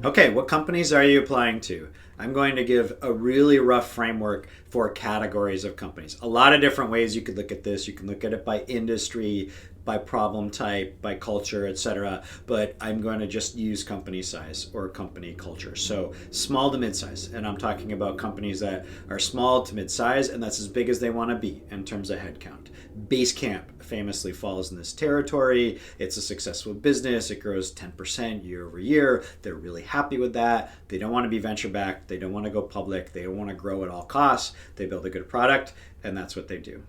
Okay, what companies are you applying to? I'm going to give a really rough framework for categories of companies. A lot of different ways you could look at this. You can look at it by industry, by problem type, by culture, etc. But I'm going to just use company size or company culture. So small to mid-size, and I'm talking about companies that are small to mid-size, and that's as big as they want to be in terms of headcount. Basecamp famously falls in this territory. It's a successful business. It grows 10% year over year. They're really happy with that. They don't want to be venture backed. They don't want to go public. They don't want to grow at all costs. They build a good product, and that's what they do.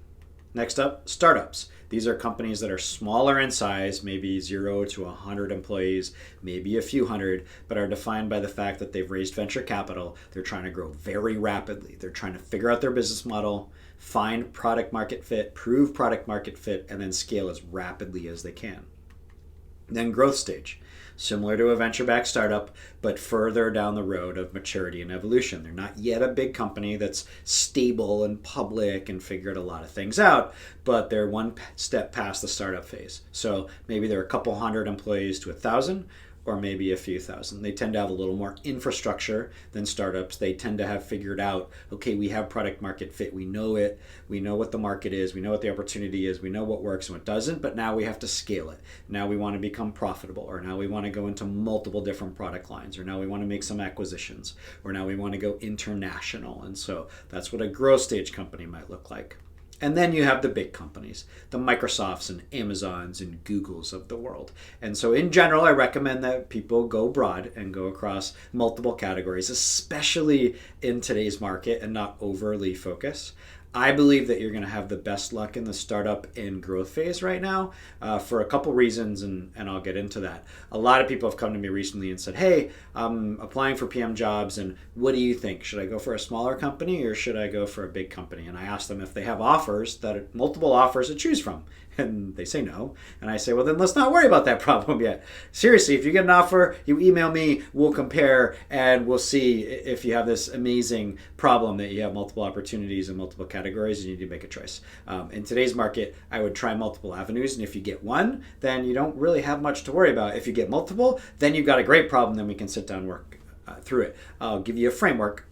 Next up, startups. These are companies that are smaller in size, maybe 0 to 100 employees, maybe a few hundred, but are defined by the fact that they've raised venture capital. They're trying to grow very rapidly. They're trying to figure out their business model, find product market fit, prove product market fit, and then scale as rapidly as they can. Then growth stage. Similar to a venture-backed startup, but further down the road of maturity and evolution. They're not yet a big company that's stable and public and figured a lot of things out, but they're one step past the startup phase. So maybe they're a couple hundred employees to 1,000, or maybe a few thousand. They tend to have a little more infrastructure than startups. They tend to have figured out, okay, we have product market fit. We know it. We know what the market is. We know what the opportunity is. We know what works and what doesn't, but now we have to scale it. Now we want to become profitable, or now we want to go into multiple different product lines, or now we want to make some acquisitions, or now we want to go international. And so that's what a growth stage company might look like. And then you have the big companies, the Microsofts and Amazons and Googles of the world. And so in general, I recommend that people go broad and go across multiple categories, especially in today's market, and not overly focus. I believe that you're going to have the best luck in the startup and growth phase right now for a couple reasons, and I'll get into that. A lot of people have come to me recently and said, hey, I'm applying for PM jobs, and what do you think? Should I go for a smaller company or should I go for a big company? And I ask them if they have offers, multiple offers to choose from. And they say no. And I say, well, then let's not worry about that problem yet. Seriously, if you get an offer, you email me, we'll compare, and we'll see if you have this amazing problem that you have multiple opportunities and multiple categories and you need to make a choice. In today's market, I would try multiple avenues. And if you get one, then you don't really have much to worry about. If you get multiple, then you've got a great problem. Then we can sit down and work through it. I'll give you a framework,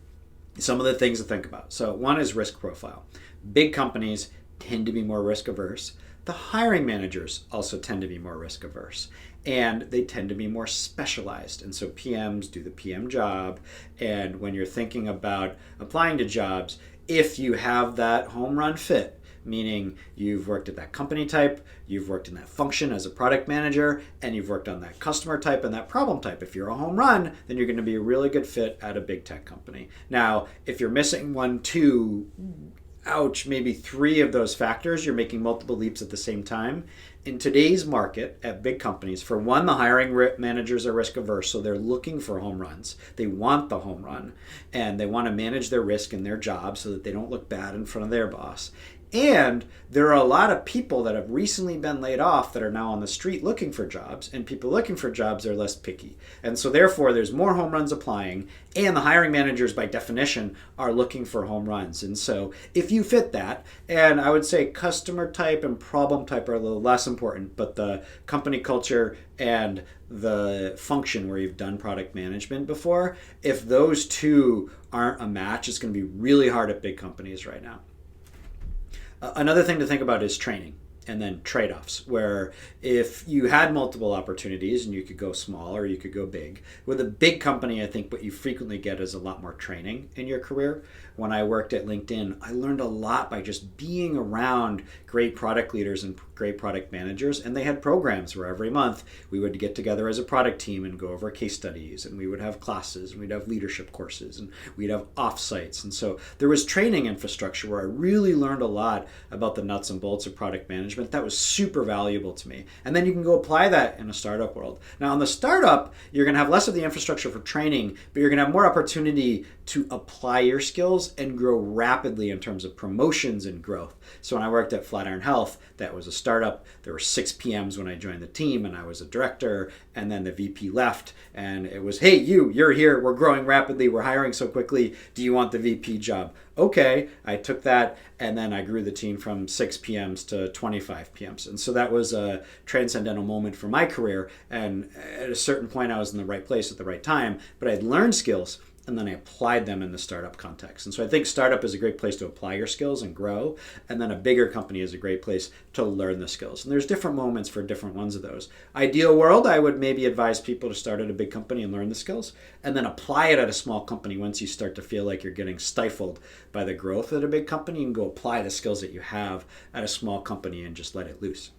some of the things to think about. So one is risk profile. Big companies tend to be more risk averse. The hiring managers also tend to be more risk averse, and they tend to be more specialized. And so PMs do the PM job. And when you're thinking about applying to jobs, if you have that home run fit, meaning you've worked at that company type, you've worked in that function as a product manager, and you've worked on that customer type and that problem type. If you're a home run, then you're going to be a really good fit at a big tech company. Now, if you're missing one, two, maybe three of those factors, you're making multiple leaps at the same time. In today's market at big companies, for one, the hiring managers are risk averse, so they're looking for home runs. They want the home run, and they want to manage their risk in their job so that they don't look bad in front of their boss. And there are a lot of people that have recently been laid off that are now on the street looking for jobs, and people looking for jobs are less picky. And so therefore there's more home runs applying, and the hiring managers by definition are looking for home runs. And so if you fit that, and I would say customer type and problem type are a little less important, but the company culture and the function where you've done product management before, if those two aren't a match, it's going to be really hard at big companies right now. Another thing to think about is training and then trade-offs, where if you had multiple opportunities and you could go small or you could go big. With a big company, I think what you frequently get is a lot more training in your career. When I worked at LinkedIn, I learned a lot by just being around great product leaders and great product managers, and they had programs where every month we would get together as a product team and go over case studies, and we would have classes, and we'd have leadership courses, and we'd have offsites. And so there was training infrastructure where I really learned a lot about the nuts and bolts of product management. That was super valuable to me. And then you can go apply that in a startup world. Now in the startup, you're going to have less of the infrastructure for training, but you're going to have more opportunity to apply your skills and grow rapidly in terms of promotions and growth. So when I worked at Flatiron Health, that was a startup. There were 6 PMs when I joined the team, and I was a director, and then the VP left, and it was, hey, you're here, we're growing rapidly, we're hiring so quickly, do you want the VP job? okay, I took that and then I grew the team from 6 PMs to 25 PMs. And so that was a transcendental moment for my career. And at a certain point, I was in the right place at the right time, but I'd learned skills and then I applied them in the startup context. And so I think startup is a great place to apply your skills and grow. And then a bigger company is a great place to learn the skills. And there's different moments for different ones of those. Ideal world, I would maybe advise people to start at a big company and learn the skills and then apply it at a small company. Once you start to feel like you're getting stifled by the growth at a big company, you can go apply the skills that you have at a small company and just let it loose.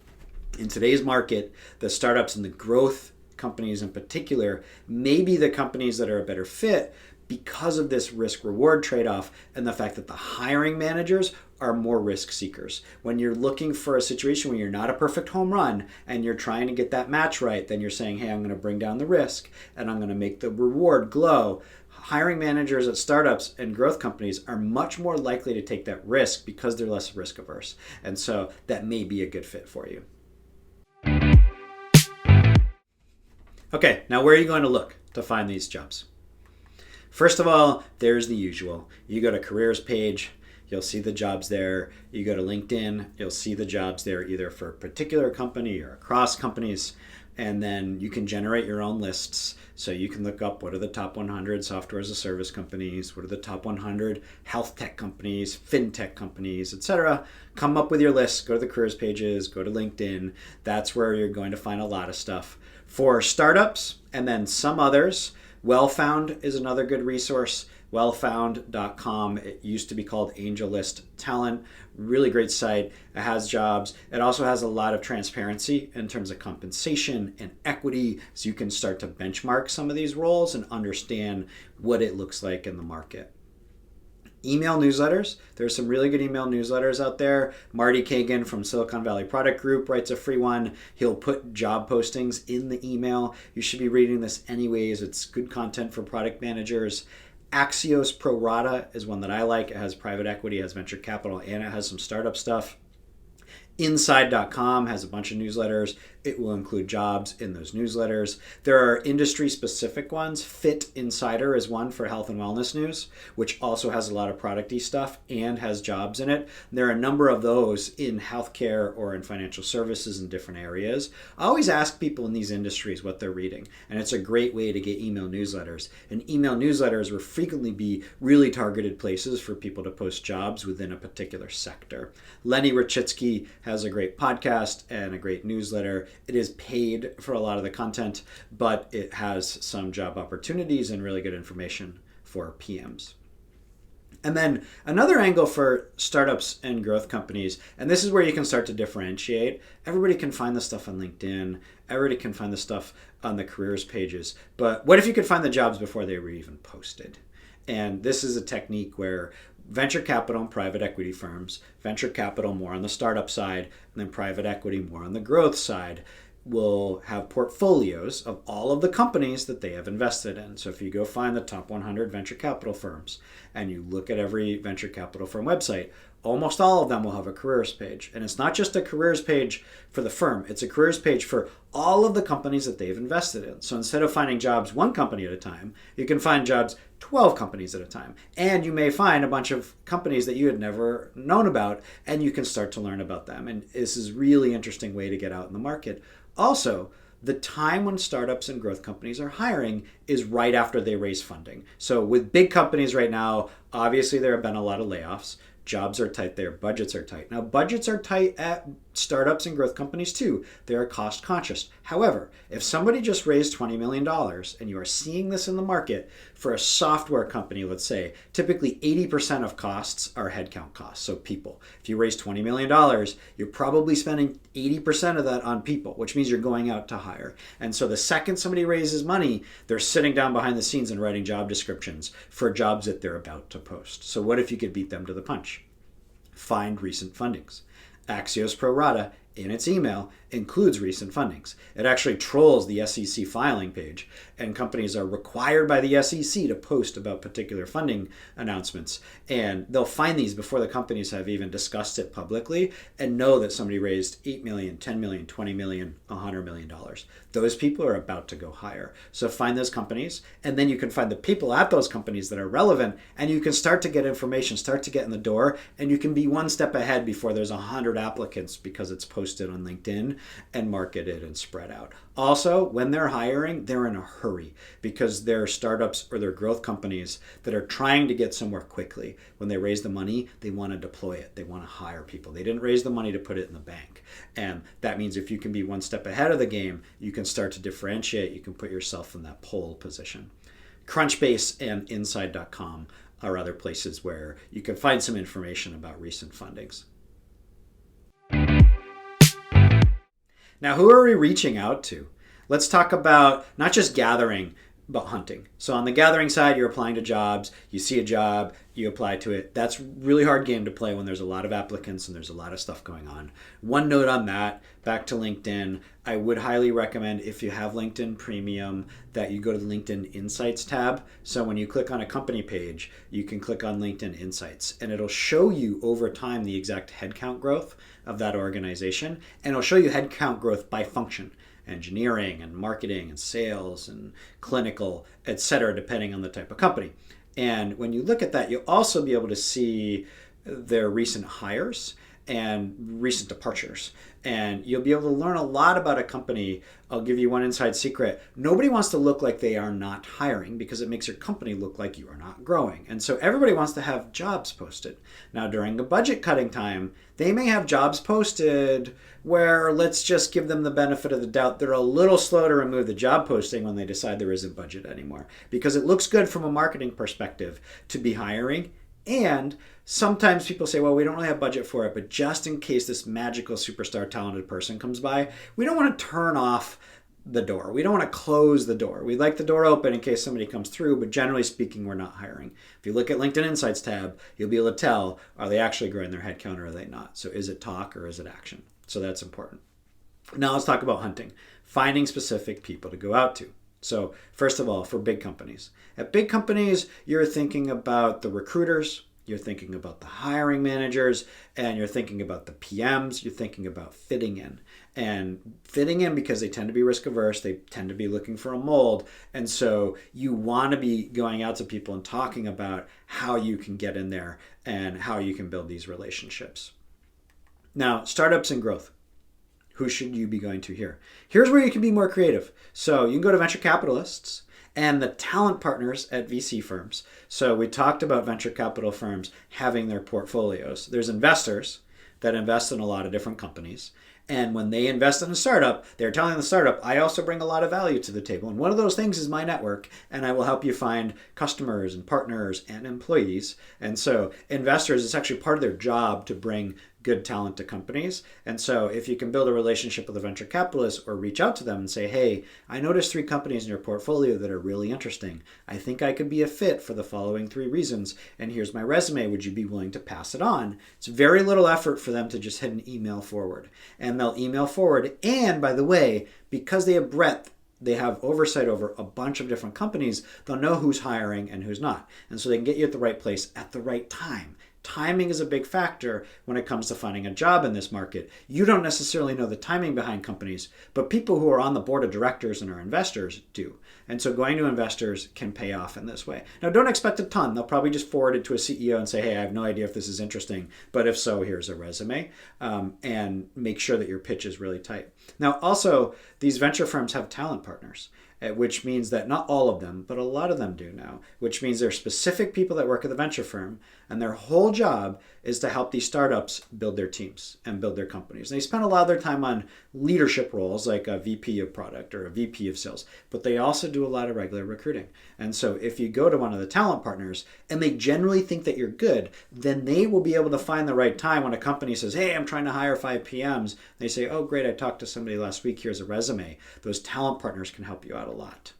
In today's market, the startups and the growth companies in particular may be the companies that are a better fit because of this risk reward trade-off and the fact that the hiring managers are more risk seekers. When you're looking for a situation where you're not a perfect home run and you're trying to get that match right, then you're saying, hey, I'm going to bring down the risk and I'm going to make the reward glow. Hiring managers at startups and growth companies are much more likely to take that risk because they're less risk averse. And so that may be a good fit for you. Okay, now where are you going to look to find these jobs? First of all, there's the usual. You go to careers page, you'll see the jobs there. You go to LinkedIn, you'll see the jobs there either for a particular company or across companies. And then you can generate your own lists. So you can look up what are the top 100 software as a service companies, what are the top 100 health tech companies, fintech companies, etc. Come up with your list, go to the careers pages, go to LinkedIn. That's where you're going to find a lot of stuff. For startups and then some others, Wellfound is another good resource. Wellfound.com. It used to be called AngelList Talent. Really great site. It has jobs. It also has a lot of transparency in terms of compensation and equity, so you can start to benchmark some of these roles and understand what it looks like in the market. Email newsletters. There's some really good email newsletters out there. Marty Kagan from Silicon Valley Product Group writes a free one. He'll put job postings in the email. You should be reading this anyways. It's good content for product managers. Axios Pro Rata is one that I like. It has private equity, it has venture capital, and it has some startup stuff. Inside.com has a bunch of newsletters. It will include jobs in those newsletters. There are industry-specific ones. Fit Insider is one for health and wellness news, which also has a lot of product-y stuff and has jobs in it. There are a number of those in healthcare or in financial services in different areas. I always ask people in these industries what they're reading, and it's a great way to get email newsletters. And email newsletters will frequently be really targeted places for people to post jobs within a particular sector. Lenny Rachitsky has a great podcast and a great newsletter. It is paid for a lot of the content, but it has some job opportunities and really good information for PMs. And then another angle for startups and growth companies, and this is where you can start to differentiate. Everybody can find the stuff on LinkedIn. Everybody can find the stuff on the careers pages. But what if you could find the jobs before they were even posted? And this is a technique where venture capital and private equity firms, venture capital more on the startup side, and then private equity more on the growth side, will have portfolios of all of the companies that they have invested in. So if you go find the top 100 venture capital firms and you look at every venture capital firm website, almost all of them will have a careers page. And it's not just a careers page for the firm, it's a careers page for all of the companies that they've invested in. So instead of finding jobs one company at a time, you can find jobs 12 companies at a time. And you may find a bunch of companies that you had never known about, and you can start to learn about them. And this is a really interesting way to get out in the market. Also, the time when startups and growth companies are hiring is right after they raise funding. So with big companies right now, obviously there have been a lot of layoffs. Jobs are tight there, budgets are tight. Now, budgets are tight at startups and growth companies too. They are cost conscious. However, if somebody just raised $20 million and you are seeing this in the market for a software company, let's say, typically 80% of costs are headcount costs, so people. If you raise $20 million, you're probably spending 80% of that on people, which means you're going out to hire. And so the second somebody raises money, they're sitting down behind the scenes and writing job descriptions for jobs that they're about to post. So what if you could beat them to the punch? Find recent fundings. Axios Pro Rata in its email includes recent fundings. It actually trolls the SEC filing page, and companies are required by the SEC to post about particular funding announcements. And they'll find these before the companies have even discussed it publicly and know that somebody raised 8 million, 10 million, 20 million, $100 million. Those people are about to go higher. So find those companies, and then you can find the people at those companies that are relevant, and you can start to get information, start to get in the door, and you can be one step ahead before there's 100 applicants because it's posted on LinkedIn and marketed and spread out. Also, when they're hiring, they're in a hurry because they're startups or they're growth companies that are trying to get somewhere quickly. When they raise the money, they want to deploy it. They want to hire people. They didn't raise the money to put it in the bank. And that means if you can be one step ahead of the game, you can start to differentiate. You can put yourself in that pole position. Crunchbase and Inside.com are other places where you can find some information about recent fundings. Now, who are we reaching out to? Let's talk about not just gathering, but hunting. So on the gathering side, you're applying to jobs. You see a job, you apply to it. That's a really hard game to play when there's a lot of applicants and there's a lot of stuff going on. One note on that, back to LinkedIn, I would highly recommend if you have LinkedIn Premium that you go to the LinkedIn Insights tab. So when you click on a company page, you can click on LinkedIn Insights and it'll show you over time the exact headcount growth of that organization. And it'll show you headcount growth by function. Engineering and marketing and sales and clinical, etc., depending on the type of company. And when you look at that, you'll also be able to see their recent hires and recent departures. And you'll be able to learn a lot about a company. I'll give you one inside secret. Nobody wants to look like they are not hiring because it makes your company look like you are not growing. And so everybody wants to have jobs posted. Now, during the budget cutting time, they may have jobs posted where let's just give them the benefit of the doubt. They're a little slow to remove the job posting when they decide there isn't budget anymore because it looks good from a marketing perspective to be hiring. And sometimes people say, well, we don't really have budget for it, but just in case this magical superstar talented person comes by, we don't want to turn off the door. We don't want to close the door. We like the door open in case somebody comes through, but generally speaking, we're not hiring. If you look at LinkedIn Insights tab, you'll be able to tell, are they actually growing their headcount or are they not? So is it talk or is it action? So that's important. Now let's talk about hunting, finding specific people to go out to. So first of all, for big companies. At big companies, you're thinking about the recruiters, you're thinking about the hiring managers, and you're thinking about the PMs, you're thinking about fitting in. And fitting in because they tend to be risk averse, they tend to be looking for a mold. And so you want to be going out to people and talking about how you can get in there and how you can build these relationships. Now, startups and growth. Who should you be going to here? Here's where you can be more creative. So you can go to venture capitalists and the talent partners at VC firms. So we talked about venture capital firms having their portfolios. There's investors that invest in a lot of different companies. And when they invest in a startup, they're telling the startup, I also bring a lot of value to the table. And one of those things is my network, and I will help you find customers and partners and employees. And so investors, it's actually part of their job to bring good talent to companies. And so if you can build a relationship with a venture capitalist or reach out to them and say, hey, I noticed 3 companies in your portfolio that are really interesting. I think I could be a fit for the following 3 reasons. And here's my resume. Would you be willing to pass it on? It's very little effort for them to just hit an email forward. And they'll email forward. And by the way, because they have breadth, they have oversight over a bunch of different companies, they'll know who's hiring and who's not. And so they can get you at the right place at the right time. Timing is a big factor when it comes to finding a job in this market. You don't necessarily know the timing behind companies, but people who are on the board of directors and are investors do. And so going to investors can pay off in this way. Now, don't expect a ton. They'll probably just forward it to a CEO and say, hey, I have no idea if this is interesting, but if so, here's a resume, and make sure that your pitch is really tight. Now, also, these venture firms have talent partners, which means that not all of them, but a lot of them do now, which means there are specific people that work at the venture firm, and their whole job is to help these startups build their teams and build their companies. And they spend a lot of their time on leadership roles like a VP of product or a VP of sales, but they also do a lot of regular recruiting. And so if you go to one of the talent partners and they generally think that you're good, then they will be able to find the right time when a company says, hey, I'm trying to hire 5 PMs. They say, oh, great, I talked to somebody last week. Here's a resume. Those talent partners can help you out a lot.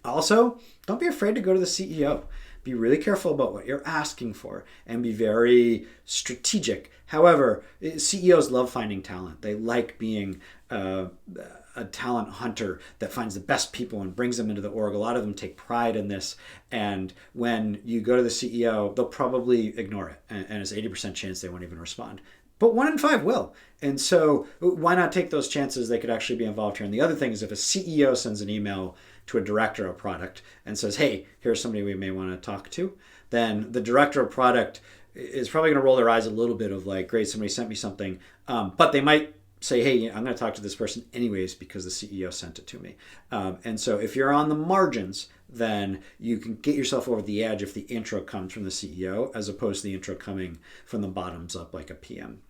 Also, don't be afraid to go to the CEO. be really careful about what you're asking for and be very strategic. However, CEOs love finding talent. They like being a talent hunter that finds the best people and brings them into the org. A lot of them take pride in this. And when you go to the CEO, they'll probably ignore it. And it's 80% chance they won't even respond. But 1 in 5 will. And so why not take those chances? They could actually be involved here. And the other thing is if a CEO sends an email to a director of product and says, hey, here's somebody we may want to talk to, then the director of product is probably going to roll their eyes a little bit of like, great, somebody sent me something. But they might say, hey, I'm going to talk to this person anyways because the CEO sent it to me. And so if you're on the margins, then you can get yourself over the edge if the intro comes from the CEO as opposed to the intro coming from the bottoms up like a PM.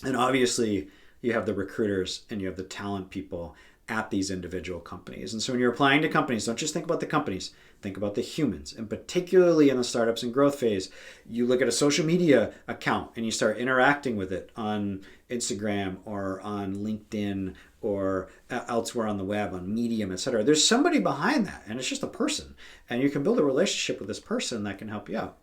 And obviously, you have the recruiters and you have the talent people at these individual companies. And so when you're applying to companies, don't just think about the companies, think about the humans. And particularly in the startups and growth phase, you look at a social media account and you start interacting with it on Instagram or on LinkedIn or elsewhere on the web, on Medium, etc. There's somebody behind that, and it's just a person. And you can build a relationship with this person that can help you out.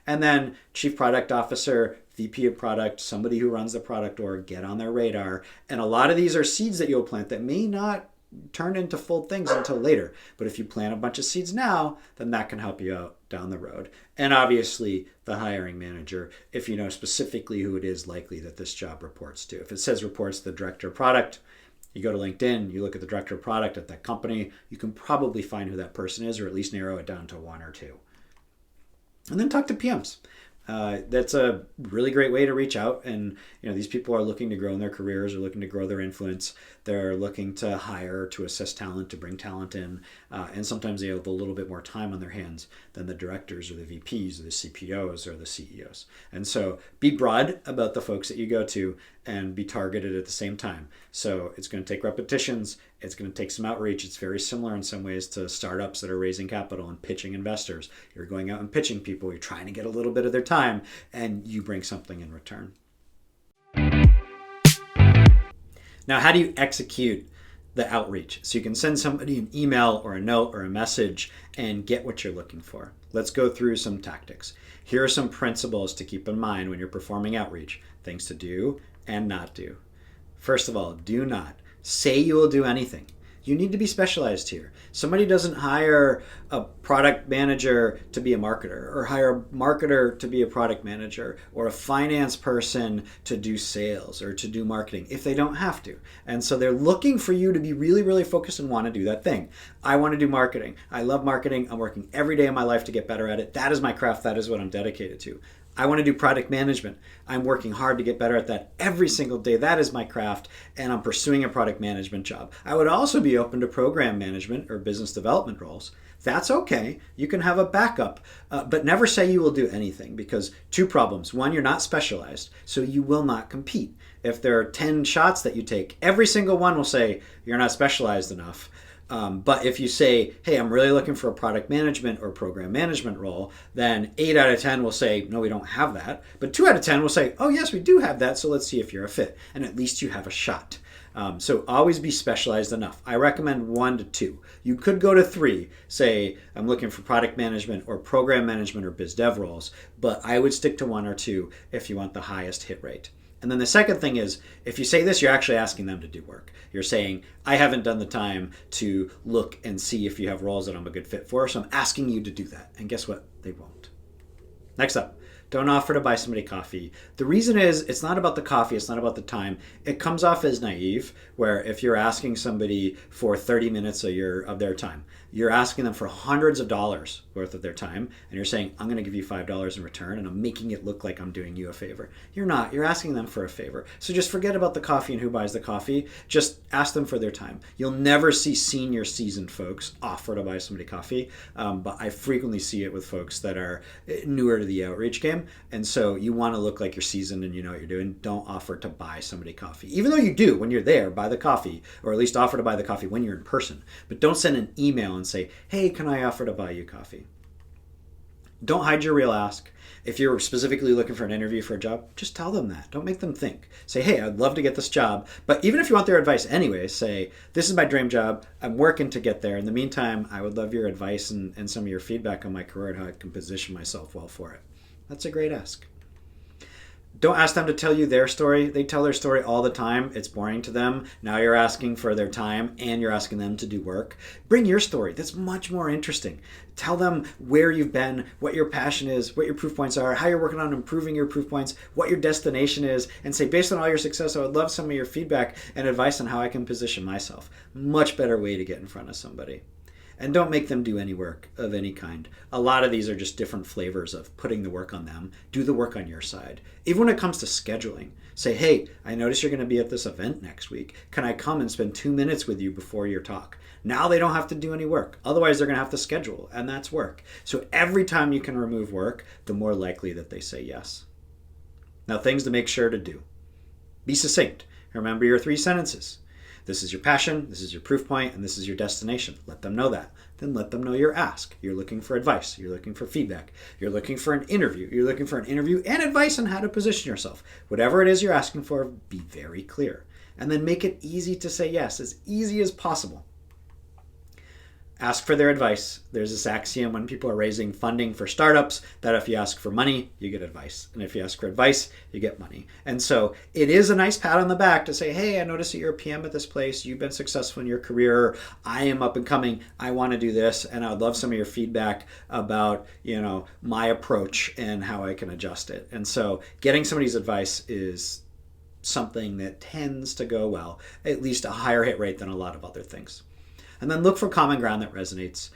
And then Chief Product Officer, VP of Product, somebody who runs the product org, get on their radar. And a lot of these are seeds that you'll plant that may not turn into full things until later. But if you plant a bunch of seeds now, then that can help you out down the road. And obviously, the hiring manager, if you know specifically who it is likely that this job reports to. If it says reports to the Director of Product, you go to LinkedIn, you look at the Director of Product at that company, you can probably find who that person is or at least narrow it down to 1 or 2. And then talk to PMs. That's a really great way to reach out. And these people are looking to grow in their careers, are looking to grow their influence. They're looking to hire, to assess talent, to bring talent in. And sometimes they have a little bit more time on their hands than the directors or the VPs or the CPOs or the CEOs. And so be broad about the folks that you go to and be targeted at the same time. So it's going to take repetitions. It's going to take some outreach. It's very similar in some ways to startups that are raising capital and pitching investors. You're going out and pitching people. You're trying to get a little bit of their time and you bring something in return. Now, how do you execute the outreach? So you can send somebody an email or a note or a message and get what you're looking for. Let's go through some tactics. Here are some principles to keep in mind when you're performing outreach, things to do and not do. First of all, do not say you will do anything. You need to be specialized here. Somebody doesn't hire a product manager to be a marketer or hire a marketer to be a product manager or a finance person to do sales or to do marketing if they don't have to. And so they're looking for you to be really, really focused and want to do that thing. I want to do marketing. I love marketing. I'm working every day of my life to get better at it. That is my craft. That is what I'm dedicated to. I want to do product management. I'm working hard to get better at that every single day. That is my craft, and I'm pursuing a product management job. I would also be open to program management or business development roles. That's okay. You can have a backup, but never say you will do anything because 2 problems. 1, you're not specialized, so you will not compete. If there are 10 shots that you take, every single one will say you're not specialized enough. But if you say, hey, I'm really looking for a product management or program management role, then 8 out of 10 will say, no, we don't have that. But 2 out of 10 will say, oh, yes, we do have that. So let's see if you're a fit. And at least you have a shot. So always be specialized enough. I recommend 1 to 2. You could go to 3, say, I'm looking for product management or program management or biz dev roles. But I would stick to 1 or 2 if you want the highest hit rate. And then the second thing is, if you say this, you're actually asking them to do work. You're saying, I haven't done the time to look and see if you have roles that I'm a good fit for, so I'm asking you to do that. And guess what? They won't. Next up, don't offer to buy somebody coffee. The reason is, it's not about the coffee, it's not about the time. It comes off as naive, where if you're asking somebody for 30 minutes of their time, you're asking them for hundreds of dollars worth of their time, and you're saying, I'm going to give you $5 in return, and I'm making it look like I'm doing you a favor. You're not. You're asking them for a favor. So just forget about the coffee and who buys the coffee. Just ask them for their time. You'll never see senior seasoned folks offer to buy somebody coffee, but I frequently see it with folks that are newer to the outreach game, and so you want to look like you're seasoned and you know what you're doing. Don't offer to buy somebody coffee. Even though you do when you're there, buy the coffee, or at least offer to buy the coffee when you're in person. But don't send an email and say, hey, can I offer to buy you coffee? Don't hide your real ask. If you're specifically looking for an interview for a job, just tell them that. Don't make them think. Say, hey, I'd love to get this job. But even if you want their advice anyway, say, this is my dream job. I'm working to get there. In the meantime, I would love your advice and some of your feedback on my career and how I can position myself well for it. That's a great ask. Don't ask them to tell you their story. They tell their story all the time. It's boring to them. Now you're asking for their time and you're asking them to do work. Bring your story. That's much more interesting. Tell them where you've been, what your passion is, what your proof points are, how you're working on improving your proof points, what your destination is, and say, based on all your success, I would love some of your feedback and advice on how I can position myself. Much better way to get in front of somebody. And don't make them do any work of any kind. A lot of these are just different flavors of putting the work on them. Do the work on your side. Even when it comes to scheduling, say, hey, I notice you're going to be at this event next week. Can I come and spend 2 minutes with you before your talk? Now they don't have to do any work. Otherwise, they're going to have to schedule, and that's work. So every time you can remove work, the more likely that they say yes. Now, things to make sure to do. Be succinct. Remember your 3 sentences. This is your passion, this is your proof point, and this is your destination. Let them know that. Then let them know your ask. You're looking for advice. You're looking for feedback. You're looking for an interview. You're looking for an interview and advice on how to position yourself. Whatever it is you're asking for, be very clear. And then make it easy to say yes, as easy as possible. Ask for their advice. There's this axiom when people are raising funding for startups that if you ask for money, you get advice. And if you ask for advice, you get money. And so it is a nice pat on the back to say, hey, I noticed that you're a PM at this place. You've been successful in your career. I am up and coming. I want to do this. And I would love some of your feedback about, my approach and how I can adjust it. And so getting somebody's advice is something that tends to go well, at least a higher hit rate than a lot of other things. And then look for common ground that resonates.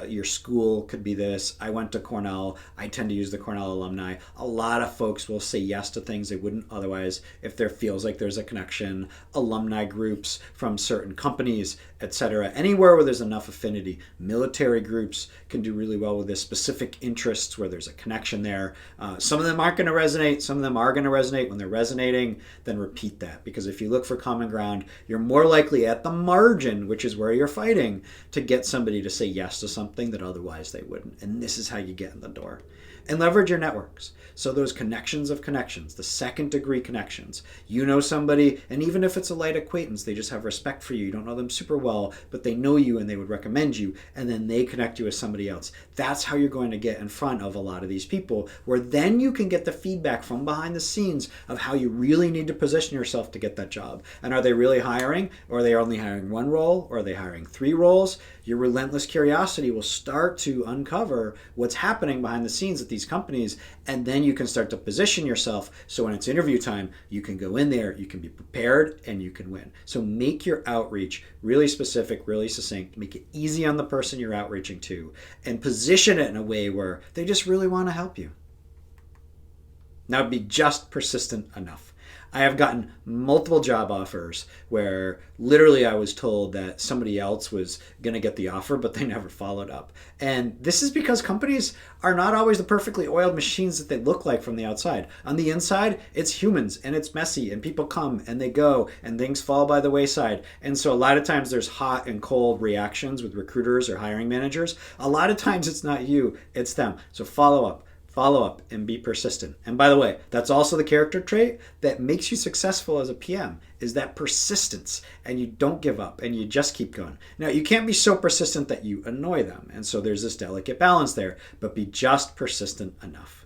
Your school could be this. I went to Cornell. I tend to use the Cornell alumni. A lot of folks will say yes to things they wouldn't otherwise if there feels like there's a connection. Alumni groups from certain companies, etc. Anywhere where there's enough affinity. Military groups can do really well with this. Specific interests where there's a connection there. Some of them aren't going to resonate. Some of them are going to resonate. When they're resonating, then repeat that. Because if you look for common ground, you're more likely at the margin, which is where you're fighting, to get somebody to say yes to something that otherwise they wouldn't. And this is how you get in the door. And leverage your networks. So those connections of connections, the second degree connections. You know somebody, and even if it's a light acquaintance, they just have respect for you. You don't know them super well, but they know you and they would recommend you, and then they connect you with somebody else. That's how you're going to get in front of a lot of these people, where then you can get the feedback from behind the scenes of how you really need to position yourself to get that job. And are they really hiring, or are they only hiring 1 role, or are they hiring 3 roles? Your relentless curiosity will start to uncover what's happening behind the scenes at these companies, and then you can start to position yourself so when it's interview time, you can go in there, you can be prepared, and you can win. So make your outreach really specific, really succinct, make it easy on the person you're outreaching to, and position it in a way where they just really want to help you. Now be just persistent enough. I have gotten multiple job offers where literally I was told that somebody else was going to get the offer, but they never followed up. And this is because companies are not always the perfectly oiled machines that they look like from the outside. On the inside, it's humans and it's messy and people come and they go and things fall by the wayside. And so a lot of times there's hot and cold reactions with recruiters or hiring managers. A lot of times it's not you, it's them. So follow up. Follow up and be persistent. And by the way, that's also the character trait that makes you successful as a PM, is that persistence, and you don't give up and you just keep going. Now, you can't be so persistent that you annoy them. And so there's this delicate balance there, but be just persistent enough.